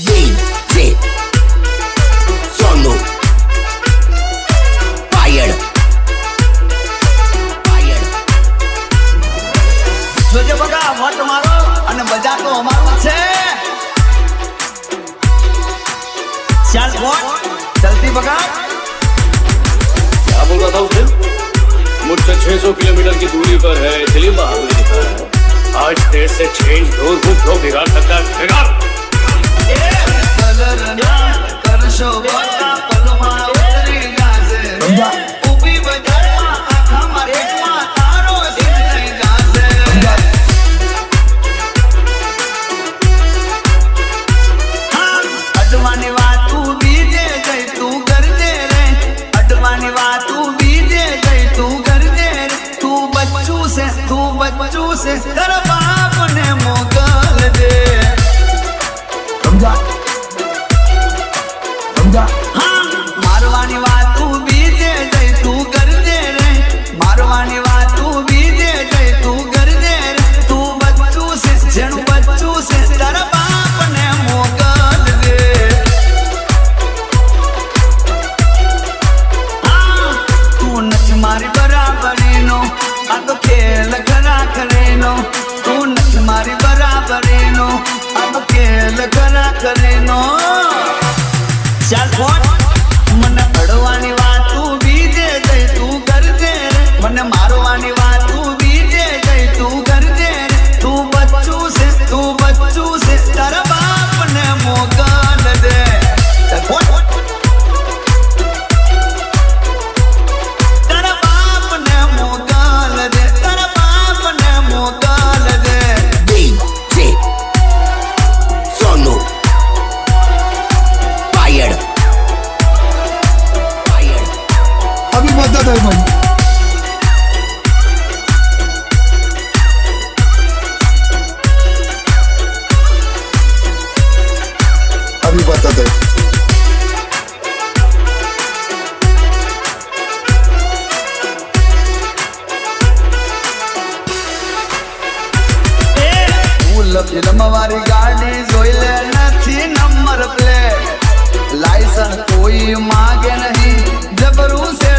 DJ Sonu Fired જોજે બગા વટ મારો અને બજાર તો અમારું છે ચાલ વોટ જલ્દી बगा क्या बोल रहा था उस दिन मुझसे 600 किलोमीटर की दूरी पर है इसलिए बहादुरी दिखा रहा है आज देर से चेंज दो बिगाड़ सकता है बिगाड़ करशो बगा पलमा उतरी गाजे ऊपी बजार में आखा मार्केट में तारो सीन नहीं गाजे अडवानी बात तू बीजे गई तू कर दे रे अडवानी बात तू बीजे गई तू कर दे रे तू बच्चू से कर बाप ने मोगल दे मारवानी बात तू बीजे गई तू कर दे रे मारवानी बात तू बीजे गई तू कर दे रे तू बच्चू से तेरा बाप ने मोगल दे तू नच मारी बराबरी नो आ तो खेल खरा करे नो तू नच मारी बराबरी नो आ तो खेल खरा करे नो चल फोन मन अड़वानी बात तू बीजे गई तू कर दे रे मन मारवानी बात तू बीजे गई तू कर दे रे तू बच्चू से तेरा बाप ने मोगल दे तेरा बाप ने मोगल दे तेरा बाप ने मोगल दे DJ Sonu Fired अभी मदद है भाई अभी बता दे रमवारी गाड़ी जोई ले नथी नंबर प्लेट लाइसेंस कोई मांगे नहीं जबरू से